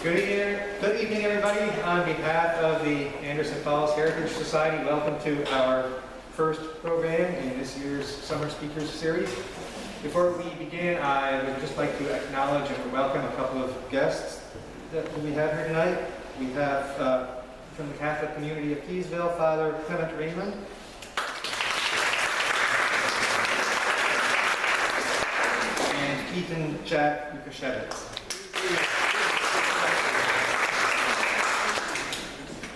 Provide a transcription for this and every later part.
Good evening, everybody. On behalf of the Anderson Falls Heritage Society, welcome to our first program in this year's Summer Speakers Series. Before we begin, I would just like to acknowledge and welcome a couple of guests that we have here tonight. We have from the Catholic community of Keeseville, Father Clement Raymond. And Ethan Jack Lukashevitz.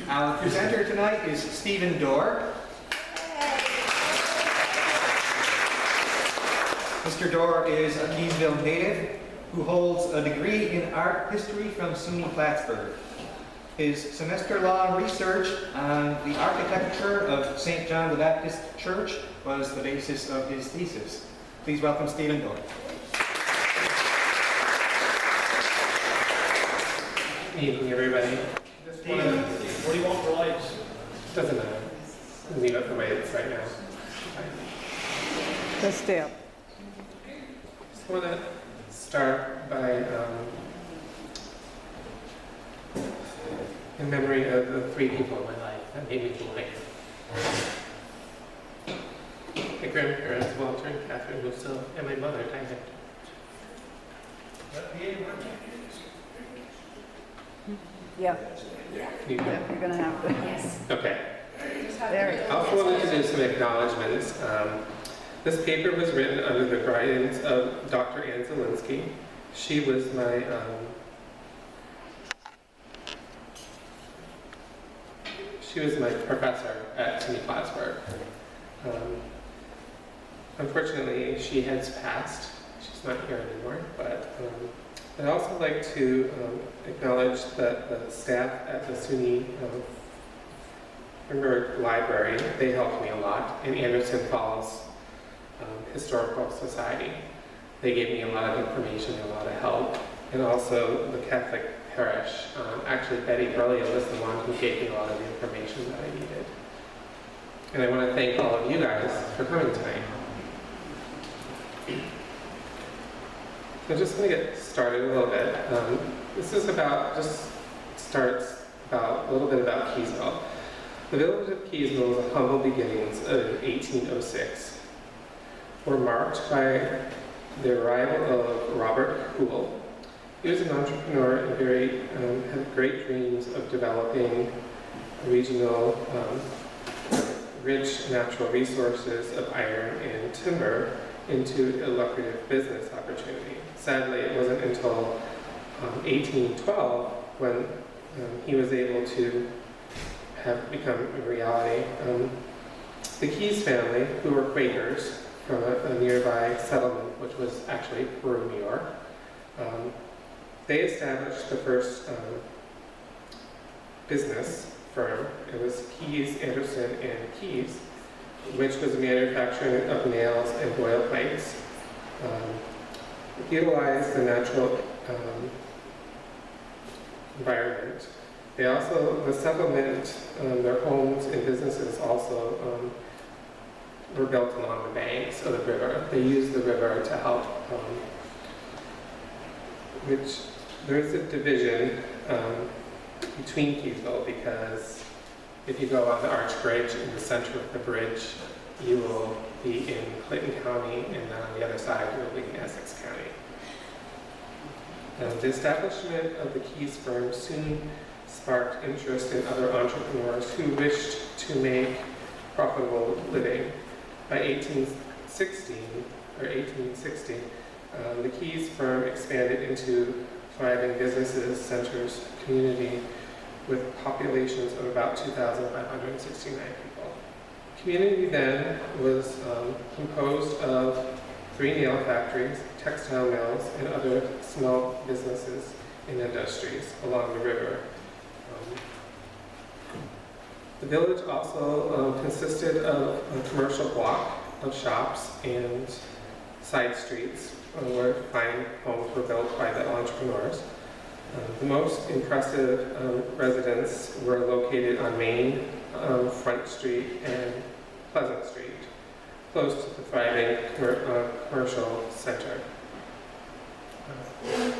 Our presenter tonight is Stephen Dorr. Mr. Dorr is a Keeseville native who holds a degree in art history from SUNY Plattsburgh. His semester-long research on the architecture of St. John the Baptist Church was the basis of his thesis. Please welcome Stephen Dorr. Good evening, everybody. What do you want for lights? Doesn't matter. Leave it the way it's right now. The step. Just want to start by in memory of the three people in my life that made me boy. My grandparents, Walter and Catherine Rousseau, and my mother, Diane. Yeah, Can you go? you're gonna have to. Yes. Okay. There you I also wanted to do some acknowledgments. This paper was written under the guidance of Dr. Ann Zielinski. She was my professor at SUNY Plattsburgh. Unfortunately, she has passed. She's not here anymore, but I'd also like to acknowledge that the staff at the SUNY Library, they helped me a lot, and Anderson Falls Historical Society. They gave me a lot of information, a lot of help, and also the Catholic parish. Actually, Betty Burley was the one who gave me a lot of the information that I needed. And I want to thank all of you guys for coming tonight. So I'm just going to get started a little bit. This is about, starts about a little bit about Keeseville. The village of Keeseville was a humble beginnings of 1806. Were marked by the arrival of Robert Poole. He was an entrepreneur and had great dreams of developing regional rich natural resources of iron and timber into a lucrative business opportunity. Sadly, it wasn't until 1812 when he was able to have become a reality. The Keys family, who were Quakers from a nearby settlement, which was actually Peru, New York, they established the first business firm. It was Keys, Anderson, and Keys, which was manufacturing of nails and boil plates. Utilized the natural environment. They also, the settlement, their homes and businesses also were built along the banks of the river. They used the river to help, which there's a division between Keeseville, because if you go on the Arch Bridge in the center of the bridge, you will be in Clinton County, and then on the other side, you'll be in Essex County. The establishment of the Keys firm soon sparked interest in other entrepreneurs who wished to make profitable living. By 1860, the Keys firm expanded into thriving businesses, centers, community, with populations of about 2,569 people. Community then was composed of 3 nail factories, textile mills, and other small businesses and industries along the river. The village also consisted of a commercial block of shops and side streets where fine homes were built by the entrepreneurs. The most impressive residences were located on Main, Front Street, and Pleasant Street, close to the thriving commercial center.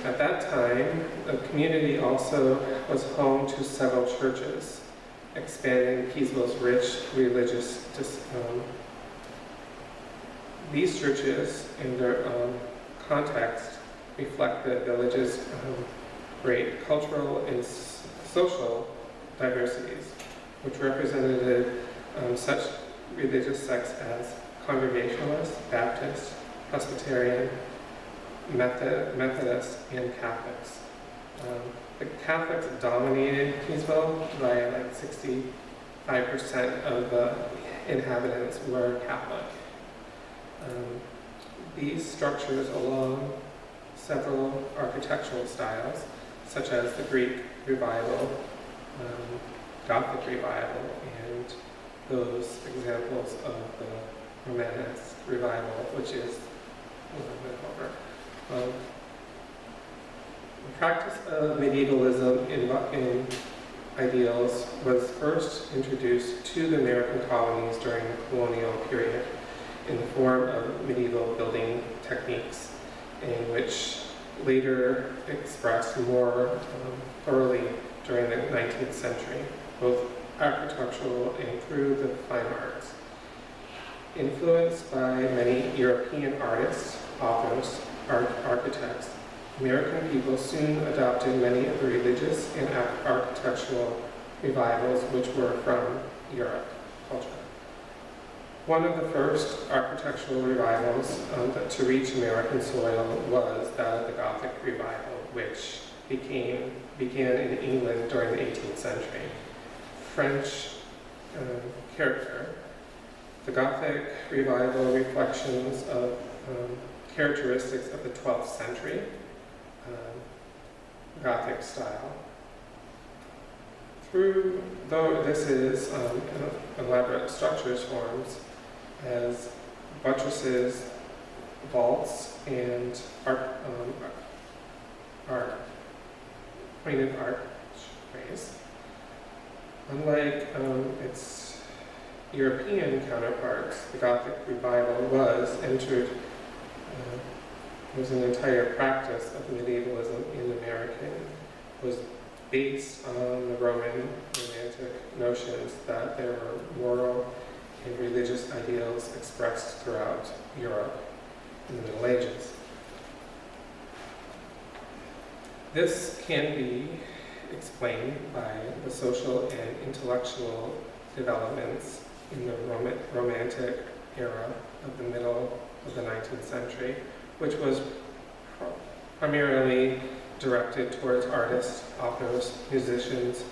At that that time, the community also was home to several churches, expanding Keeseville's rich religious these churches, in their context, reflect the village's great cultural and social diversities, which represented such religious sects as Congregationalist, Baptist, Presbyterian, Methodist, and Catholics. The Catholics dominated Keeseville by like 65% of the inhabitants were Catholic. These structures, along several architectural styles, such as the Greek Revival, Gothic Revival, and those examples of the Romanesque Revival, which is a little bit over. The practice of medievalism in ideals was first introduced to the American colonies during the colonial period in the form of medieval building techniques, in which later expressed more thoroughly during the 19th century, both architectural and through the fine arts. Influenced by many European artists, authors, architects, American people soon adopted many of the religious and architectural revivals which were from Europe culture. One of the first architectural revivals to reach American soil was that of the Gothic Revival, which began in England during the 18th century. French character. The Gothic Revival reflections of characteristics of the 12th century Gothic style. Though this is elaborate structures forms as buttresses, vaults, and pointed archways. Unlike its European counterparts, the Gothic Revival was an entire practice of medievalism in America. It was based on the Roman Romantic notions that there were moral and religious ideals expressed throughout Europe in the Middle Ages. This can be explained by the social and intellectual developments in the Romantic era of the middle of the 19th century, which was primarily directed towards artists, authors, musicians,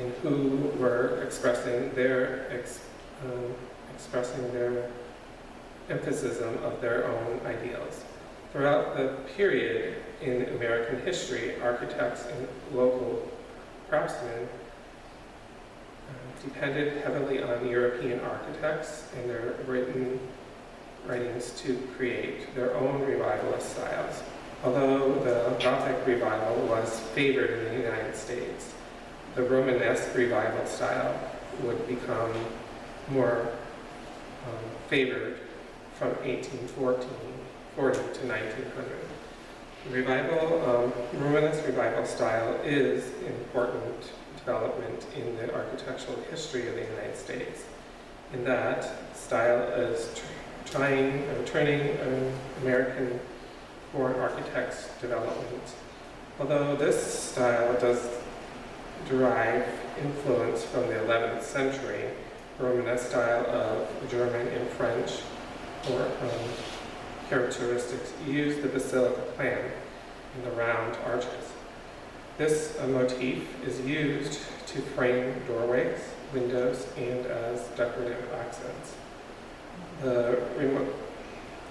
and who were expressing their emphasis of their own ideals. Throughout the period in American history, architects and local craftsmen depended heavily on European architects and their writings to create their own revivalist styles. Although the Gothic Revival was favored in the United States, the Romanesque Revival style would become more favored from 1840 to 1900. Romanesque Revival style is an important development in the architectural history of the United States. In that, style is turning American born architects' development. Although this style does derive influence from the 11th century, Romanesque style of German and French characteristics use the basilica plan and the round arches. This motif is used to frame doorways, windows, and as decorative accents. The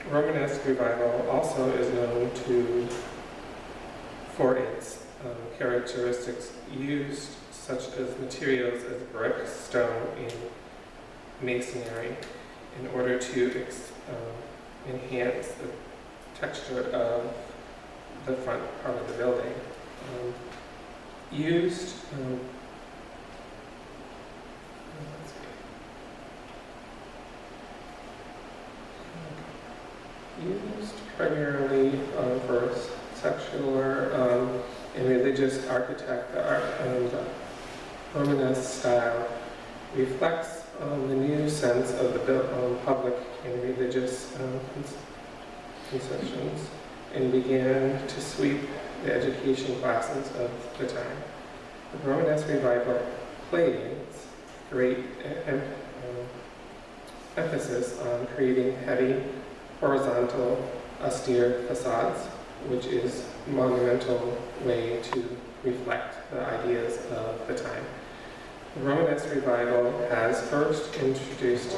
Romanesque Revival also is known for its characteristics used, such as materials as brick, stone, and masonry, in order to enhance the texture of the front part of the building. Used primarily for architectural and religious architect, the Romanesque style reflects the new sense of the public and religious conceptions, and began to sweep the education classes of the time. The Romanesque revival placed great emphasis on creating heavy, horizontal, austere facades, which is a monumental way to reflect the ideas of the time. The Romanesque revival has first introduced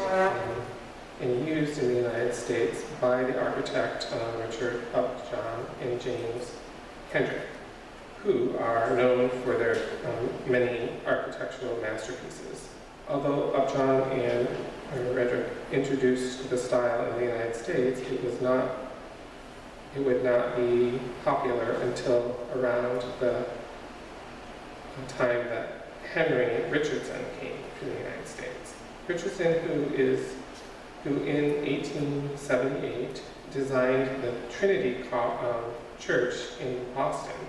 and used in the United States by the architect Richard Upjohn and James Kendrick, who are known for their many architectural masterpieces. Although Upjohn and Redrick introduced the style in the United States, it would not be popular until around the time that Henry Richardson came to the United States. Richardson, who in 1878 designed the Trinity Church in Boston,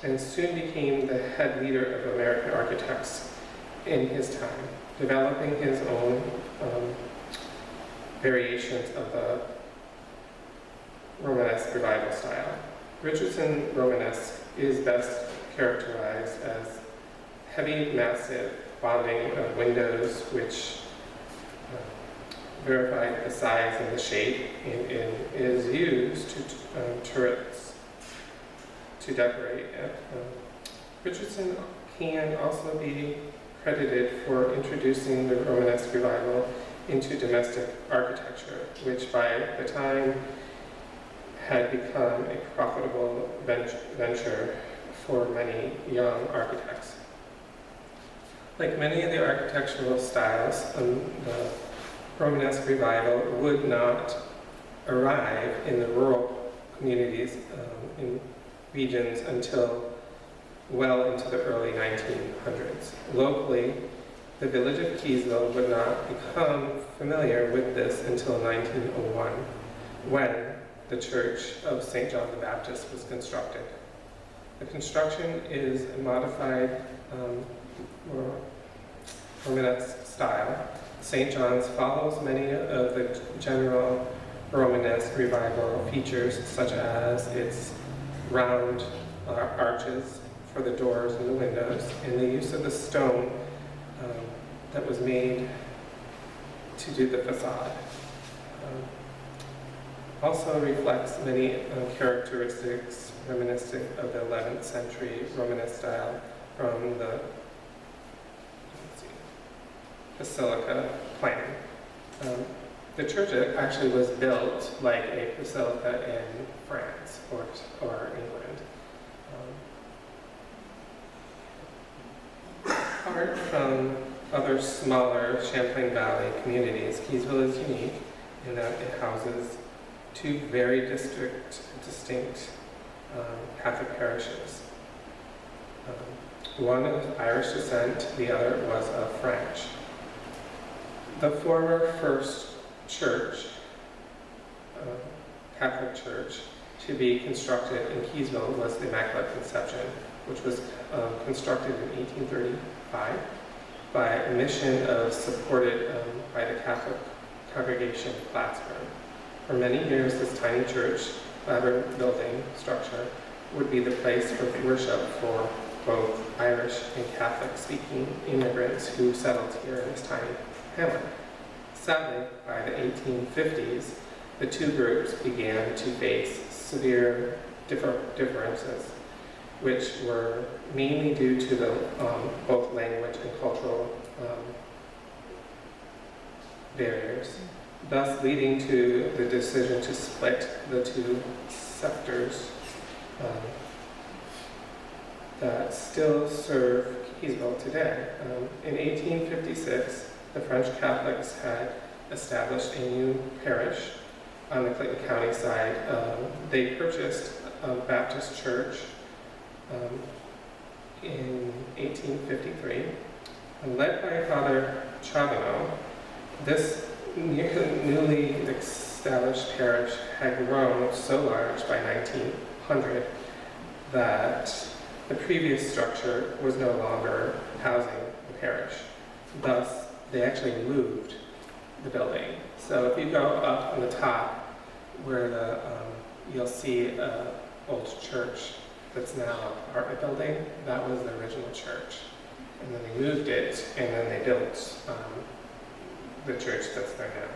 and soon became the head leader of American architects in his time, developing his own variations of the Romanesque revival style. Richardson Romanesque is best characterized as heavy, massive bonding of windows which verified the size and the shape, and is used to turrets to decorate. Richardson can also be credited for introducing the Romanesque revival into domestic architecture, which by the time had become a profitable venture for many young architects. Like many of the architectural styles, the Romanesque revival would not arrive in the rural communities in regions until well into the early 1900s. Locally, the village of Keeseville would not become familiar with this until 1901, when the Church of St. John the Baptist was constructed. The construction is a modified Romanesque style. St. John's follows many of the general Romanesque revival features, such as its round arches for the doors and the windows, and the use of the stone that was made to do the facade. Also reflects many characteristics reminiscent of the 11th century Romanesque style from the basilica plan. The church actually was built like a basilica in France or England. Apart from other smaller Champlain Valley communities, Keeseville is unique in that it houses two very distinct Catholic parishes. One of Irish descent, the other was of French. The former First Church, Catholic Church, to be constructed in Keeseville was the Immaculate Conception, which was constructed in 1835 by a mission supported by the Catholic Congregation of Plattsburgh. For many years, this tiny church, labyrinth building structure, would be the place for worship for both Irish and Catholic-speaking immigrants who settled here in this tiny hamlet. Sadly, by the 1850s, the two groups began to face severe differences, which were mainly due to the both language and cultural barriers, thus leading to the decision to split the two sectors that still serve Keeseville today. In 1856, the French Catholics had established a new parish on the Clinton County side. They purchased a Baptist church in 1853, and led by Father Chavino. This newly established parish had grown so large by 1900 that the previous structure was no longer housing the parish. Thus, they actually moved the building. So if you go up on the top where you'll see an old church that's now an apartment building, that was the original church. And then they moved it, and then they built the church that's there now.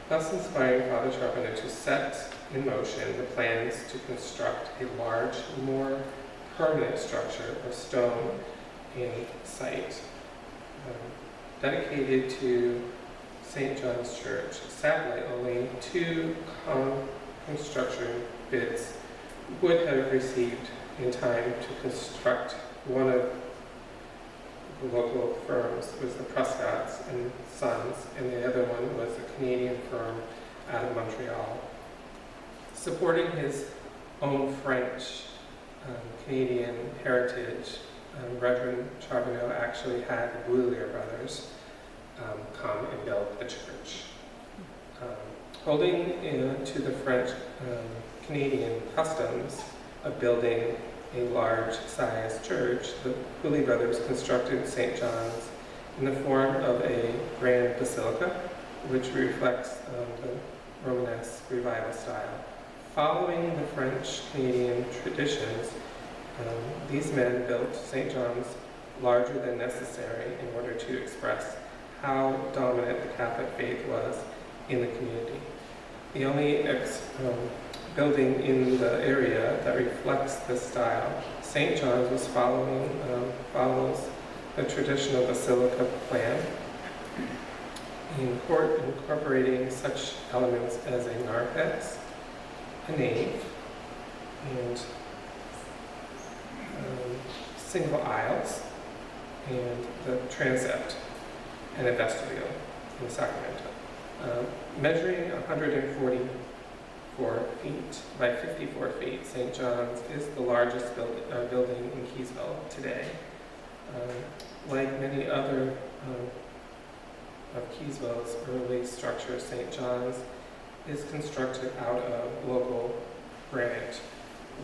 Thus inspiring Father Charbonneau to set in motion the plans to construct a large, more permanent structure of stone and site dedicated to St. John's Church. Sadly, only 2 construction bids would have received in time to construct. One of the local firms was the Prescotts and Sons, and the other one was a Canadian firm out of Montreal. Supporting his own French Canadian heritage, Reverend Charbonneau actually had the Boulier brothers come and build the church. Holding to the French Canadian customs of building a large-sized church, the Boulier brothers constructed St. John's in the form of a grand basilica, which reflects the Romanesque revival style. Following the French-Canadian traditions, these men built St. John's larger than necessary in order to express how dominant the Catholic faith was in the community. The only building in the area that reflects this style, St. John's follows the traditional basilica plan, incorporating such elements as a narthex, a nave, and single aisles, and the transept, and a vestibule in Sacramento. Measuring 144 feet by 54 feet, St. John's is the largest building in Keeseville today. Like many other of Keeseville's early structures, St. John's is constructed out of local granite,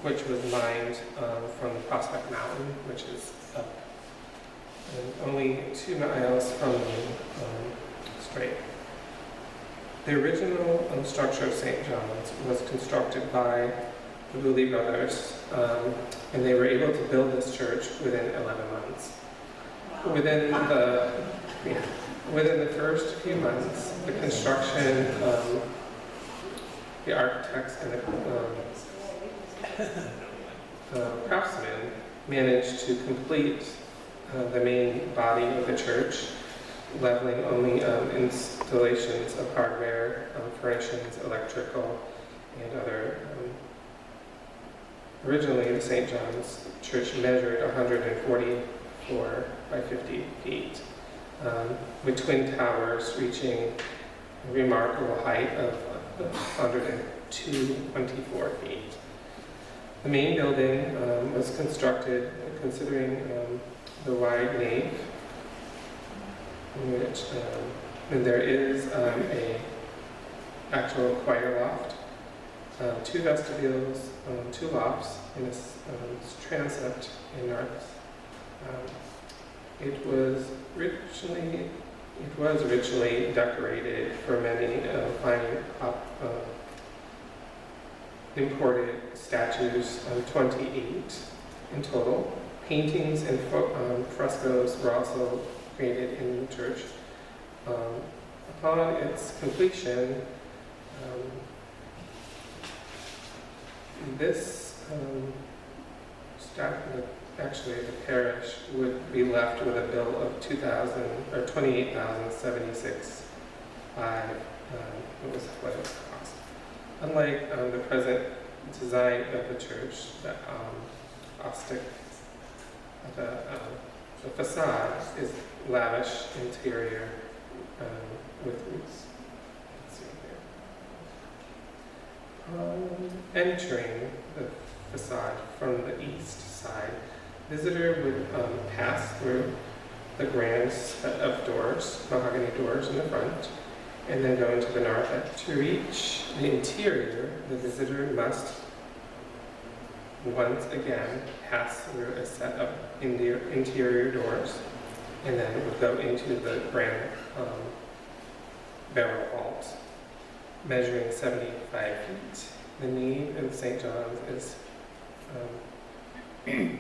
which was mined from Prospect Mountain, which is up and only 2 miles from the strait. The original structure of St. John's was constructed by the Boulier brothers, and they were able to build this church within 11 months. Within the first few months, the construction, the architects and the craftsmen managed to complete the main body of the church, leveling only installations of hardware, furnishings, electrical, and other. Originally, the St. John's Church measured 144 by 50 feet, with twin towers reaching a remarkable height of 124 feet. The main building was constructed considering the wide nave, in which and there is a actual choir loft, 2 vestibules, 2 lofts, and a transept in north. It was richly decorated for many fine imported statues, 28 in total. Paintings and frescoes were also created in the church. Upon its completion, actually the parish would be left with a bill of $28,076. What it cost. Unlike the present design of the church, the facade is lavish interior with roots. Let's see here. Entering the facade from the east side, visitor would pass through the grand set of doors, mahogany doors in the front, and then going to the north. To reach the interior, the visitor must once again pass through a set of interior doors, and then would go into the grand barrel vault, measuring 75 feet. The nave of St. John's is let's see.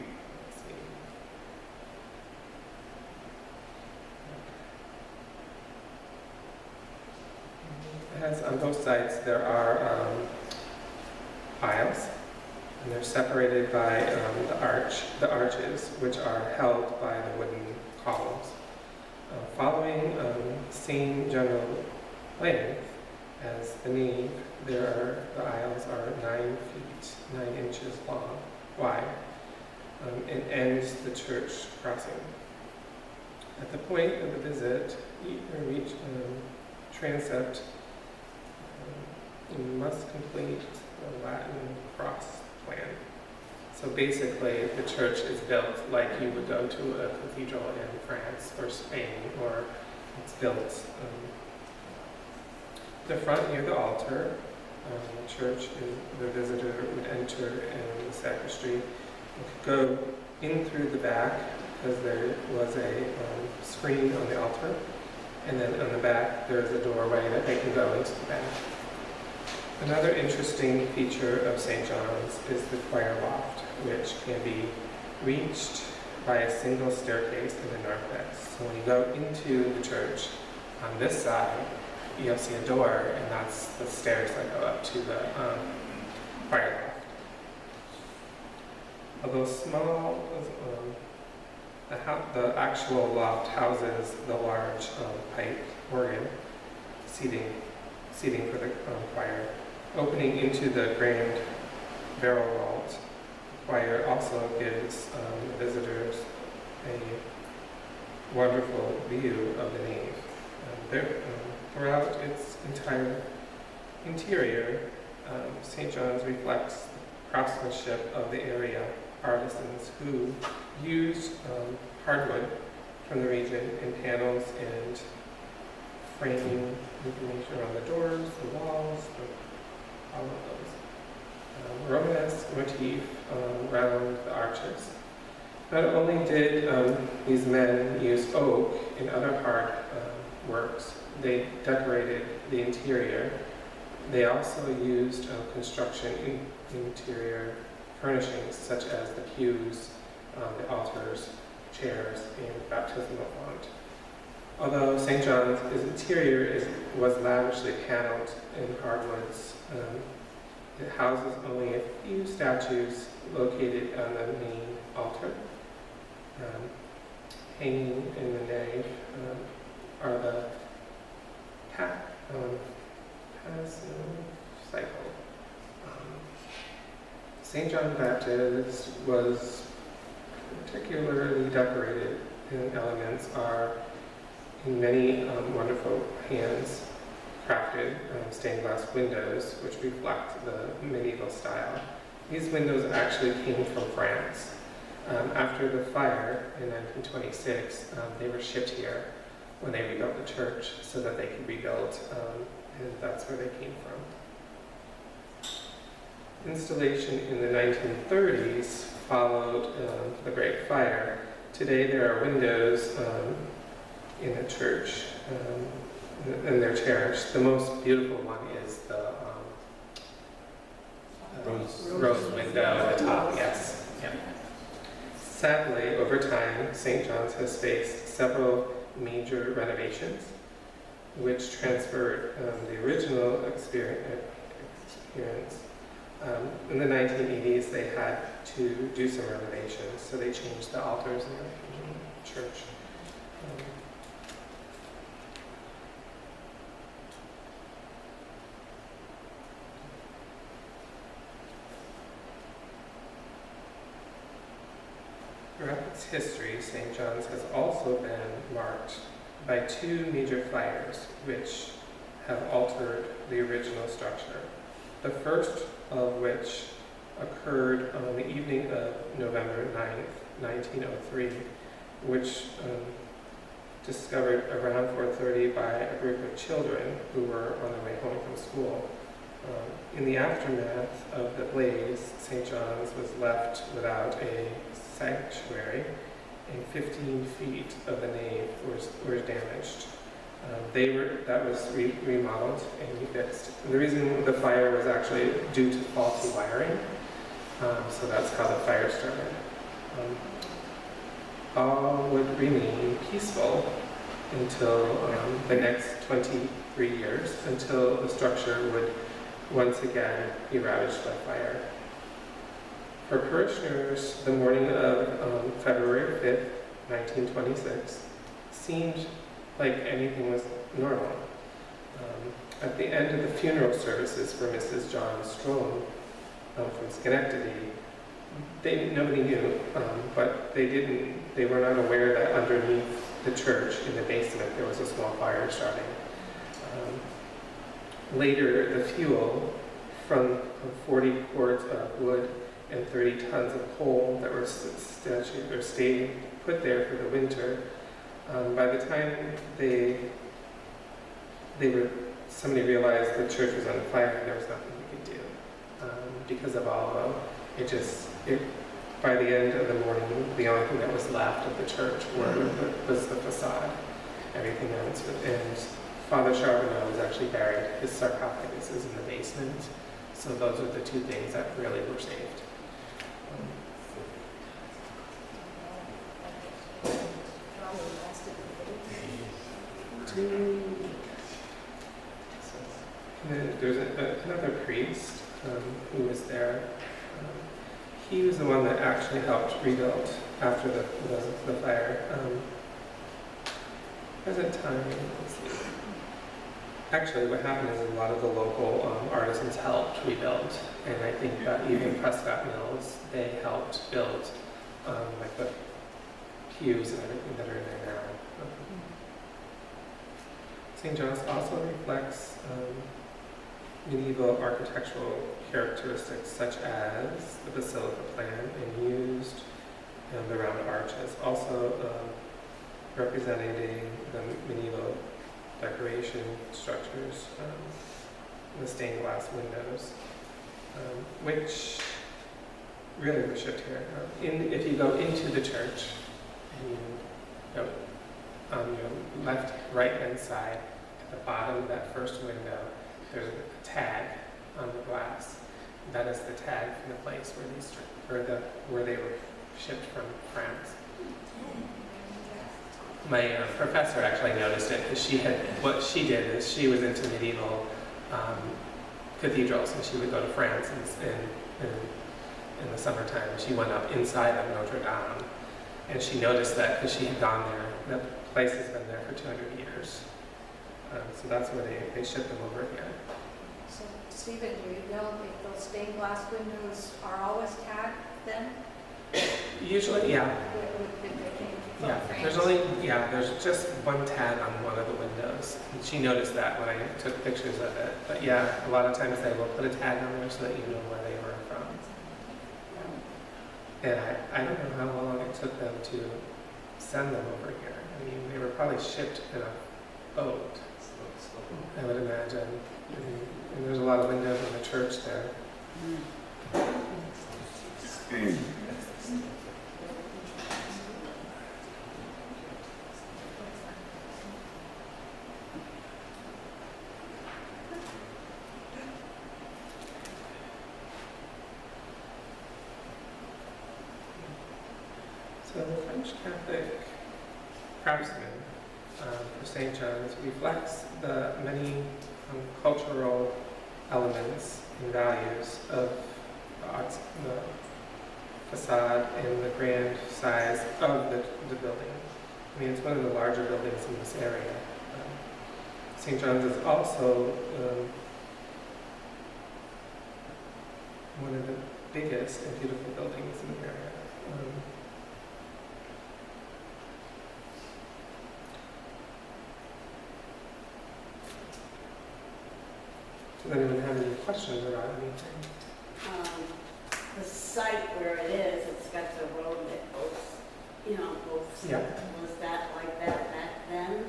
It has on both sides there are aisles, and they're separated by the arches, which are held by the wooden columns. Following same general length as the nave, the aisles are 9 feet, 9 inches long, wide, and ends the church crossing. At the point of the visit, you reach transept, you must complete the Latin cross plan. So basically, the church is built like you would go to a cathedral in France or Spain, or it's built the front near the altar. The church, the visitor would enter in the sacristy, could go in through the back because there was a screen on the altar, and then on the back there's a doorway that they can go into the back. Another interesting feature of St. John's is the choir loft, which can be reached by a single staircase in the northwest. So when you go into the church, on this side, you'll see a door, and that's the stairs that go up to the choir loft. Although small, the actual loft houses the large pipe organ seating for the choir. Opening into the grand barrel vault, the choir also gives the visitors a wonderful view of the nave. Throughout its entire interior, St. John's reflects the craftsmanship of the area artisans who used hardwood from the region in panels and framing information on the doors, the walls, all of those. Romanesque motif around the arches. Not only did these men use oak and other hard works, they decorated the interior. They also used construction interior furnishings such as the pews, the altars, chairs, and baptismal font. Although St. John's interior was lavishly paneled in hardwoods, it houses only a few statues located on the main altar. Hanging in the nave are the cycle. St. John the Baptist was particularly decorated, and elements are in many wonderful hands crafted stained glass windows which reflect the medieval style. These windows actually came from France. After the fire in 1926, they were shipped here when they rebuilt the church so that they could rebuild, and that's where they came from. Installation in the 1930s followed the Great Fire. Today there are windows in the church, and they're cherished. The most beautiful one is the rose window at the top, yes. Yeah. Sadly, over time, St. John's has faced several major renovations, which transferred the original experience. In the 1980s, they had to do some renovations, so they changed the altars in the church. Throughout its history, St. John's has also been marked by two major fires, which have altered the original structure. The first of which occurred on the evening of November 9th, 1903, which discovered around 4:30 by a group of children who were on their way home from school. In the aftermath of the blaze, St. John's was left without a sanctuary, and 15 feet of the nave were damaged. That was remodeled and refixed. The reason the fire was actually due to faulty wiring, so that's how the fire started. All would remain peaceful until the next 23 years, until the structure would once again be ravaged by fire. For parishioners, the morning of February 5th, 1926, seemed like anything was normal. At the end of the funeral services for Mrs. John Strome from Schenectady, nobody knew, but they were not aware that underneath the church in the basement there was a small fire starting. Later, the fuel from 40 cords of wood and 30 tons of coal that were stayed put there for the winter, by the time somebody realized the church was on fire, there was nothing we could do because of all of them. By the end of the morning, the only thing that was left of the church was the facade. Everything else, and Father Charbonneau was actually buried. His sarcophagus is in the basement, so those are the two things that really were saved. And then there's another priest who was there. He was the one that actually helped rebuild after the fire. Present time, let's see. Actually, what happened is a lot of the local artisans helped rebuild, and I think that even Prescott Mills, they helped build like the pews and everything that are in there now. St. John's also reflects medieval architectural characteristics such as the basilica plan and used the round arches, also representing the medieval decoration structures, the stained glass windows, which really were shipped here. If you go into the church and you go on your right hand side, at the bottom of that first window, there's a tag on the glass. That is the tag from the place where they were shipped from France. My professor actually noticed it because what she did is she was into medieval cathedrals, and she would go to France in the summertime. She went up inside of Notre Dame, and she noticed that because she had gone there. The place has been there for 200 years. So that's where they shipped them over here. So, Stephen, do you know if those stained glass windows are always tagged then? Usually, yeah. Yeah. There's just one tag on one of the windows. And she noticed that when I took pictures of it. But yeah, a lot of times they will put a tag on there so that you know where they were from. And I don't know how long it took them to send them over here. I mean, they were probably shipped in a boat, I would imagine. And there's a lot of windows in the church there. So the French Catholic craftsman for St. John's reflects the many cultural elements and values of the facade and the grand size of the building. I mean, it's one of the larger buildings in this area. St. John's is also one of the biggest and beautiful buildings in the area. Does anyone have any questions about anything? The site where it is, it's got the road that goes, goes. Yeah. Was that like that back then?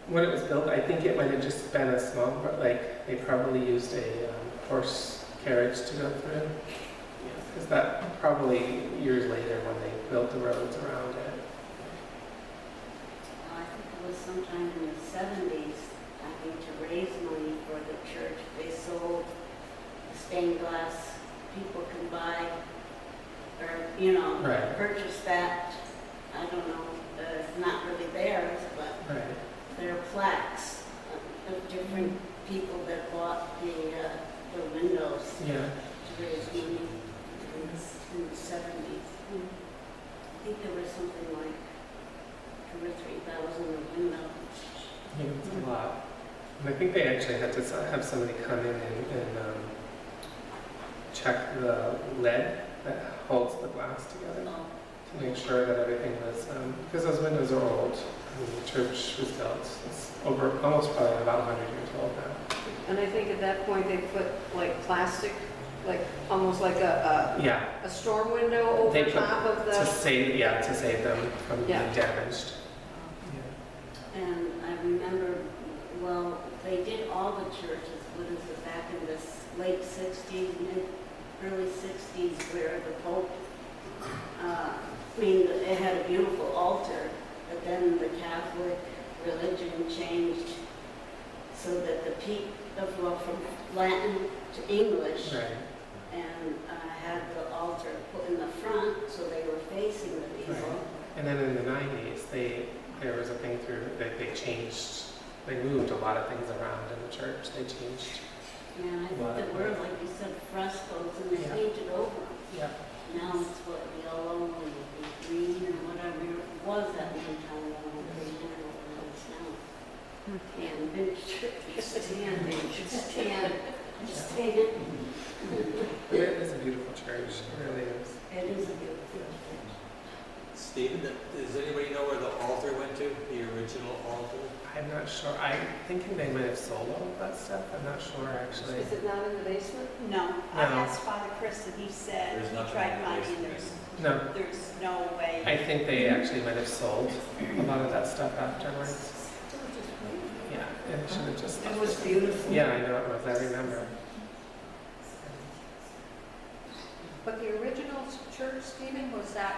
When it was built, I think it might have just been a small, but like, they probably used a horse carriage to go through. Because that probably years later when they built the roads around it. I think it was sometime in the 70s, I think, to raise money for the church. They sold stained glass. People can buy, or, you know, Right. purchase that. I don't know, it's not really theirs, but Right. there are plaques of different people that bought the windows Yeah. to raise money in the 70s. I think there was something like 2,000 or 3,000 a window. Yeah, it's a lot. And I think they actually had to have somebody come in and check the lead that holds the glass together to make sure that everything was, because those windows are old. I mean, the church was built, it's over, almost probably about 100 years old now. And I think at that point they put like plastic, like almost like a Yeah, storm window over They put- top of to the, save them from being Yeah. damaged. And I remember, well, they did all the churches, what is it, back in the late 60s, early 60s, where the Pope, it had a beautiful altar, but then the Catholic religion changed so that well, from Latin to English, Right. and had the altar put in the front so they were facing the people. Right. And then in the 90s, there was a thing they moved a lot of things around in the church. They changed. Yeah, I think there were, like you said, frescoes, and they Yeah. painted over them. Yeah. Now it's what, yellow and green or whatever it was at one time, I don't know what it's now. And it's tan. But it is a beautiful church. It really is. It is a beautiful. Stephen, does anybody know where the altar went to? The original altar? I'm not sure. I'm thinking they might have sold all of that stuff. I'm not sure actually. is it not in the basement? No, I No. asked Father Chris and he said, There's he nothing tried in the finding, basement. No. there's no way. I think they actually might have sold a lot of that stuff afterwards. Yeah, it should have just. It was beautiful. Yeah, I know it was. I remember. But the original church, Stephen, was that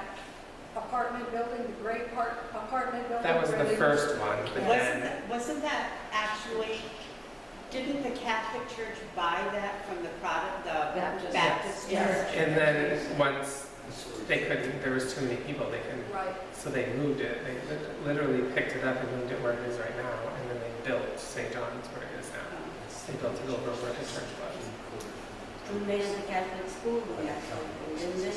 apartment building, the great apartment building? That was where the they- first one. But then, Wasn't that actually, didn't the Catholic Church buy that from the Baptist Yes. Church? and then once they couldn't, there was too many people. They couldn't. Right. So they moved it. They literally picked it up and moved it where it is right now. And then they built St. John's where it is now. They built it over where the church was. And they had the Catholic school there, didn't they?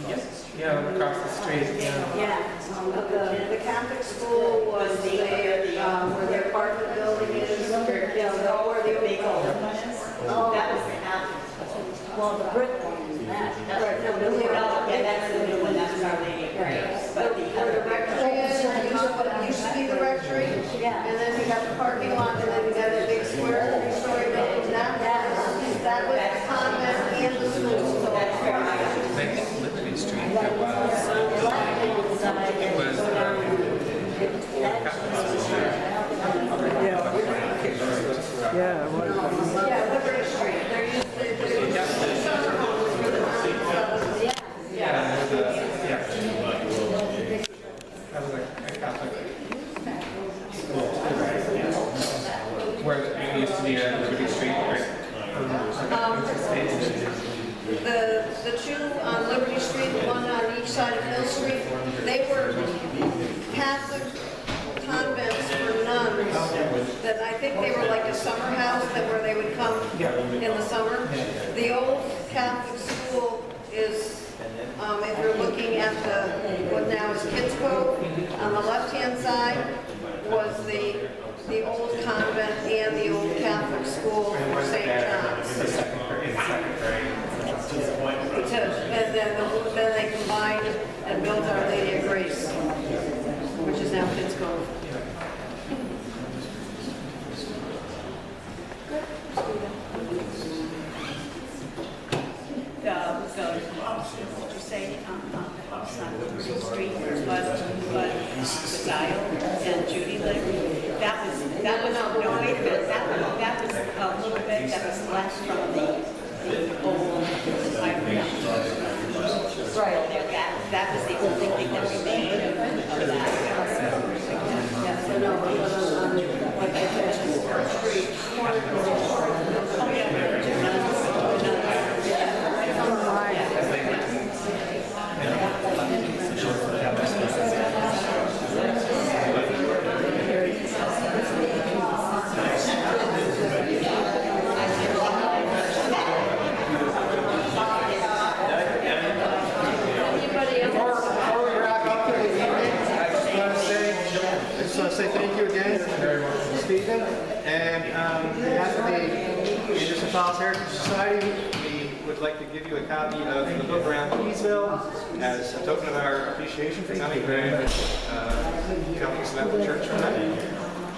Yes. Yeah, across the street. Yeah. Yeah. The Catholic school was there, where the apartment building is, where the Big old one is? Oh, That was the Catholic. well, the brick one is that. Right, no, No, yeah, that's the new one, that's probably, but the where the other. rectory is, you know what used to be the rectory? Yeah. And then you got the parking lot, and then you got the big square, three-story building. That was the convent and the school. So That's where I I think Liberty Street there was. It was. Yeah, Liberty Street. There used to be summer homes for the nuns. Yeah. That was a Catholic school. Where it used to be a Liberty Street, right? The two on Liberty Street, the one on each side of Hill Street, they were Catholic convents for nuns that I think they were like a summer house that where they would come in the summer. The old Catholic school is, if you're looking at what now is Kids Cove, on the left-hand side was the old convent and the old Catholic school for St. John's. The second grade. And then they combined and built Our Lady of Grace, which is now Kids Cove. did you say, house on Liberty Street where Bud Dial and Judy lived. That was, no, wait a minute, that was a little bit, that was left from the old Irish. Right. That was the only thing that remained of that. Yeah, so no, like I said, street. Oh, Before we wrap up for the evening, I just want to say thank you again, Stephen. And on behalf of the Anderson Falls Heritage Society, we would like to give you a copy of the book around Keeseville as a token of our appreciation for coming and telling us about the church tonight.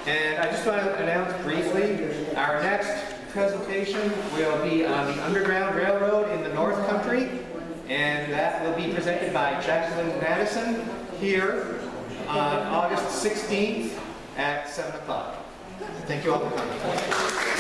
And I just want to announce briefly, our next presentation will be on the Underground Railroad in the North Country, and that will be presented by Jacqueline Madison here on August 16th at 7 o'clock. Thank you all for coming.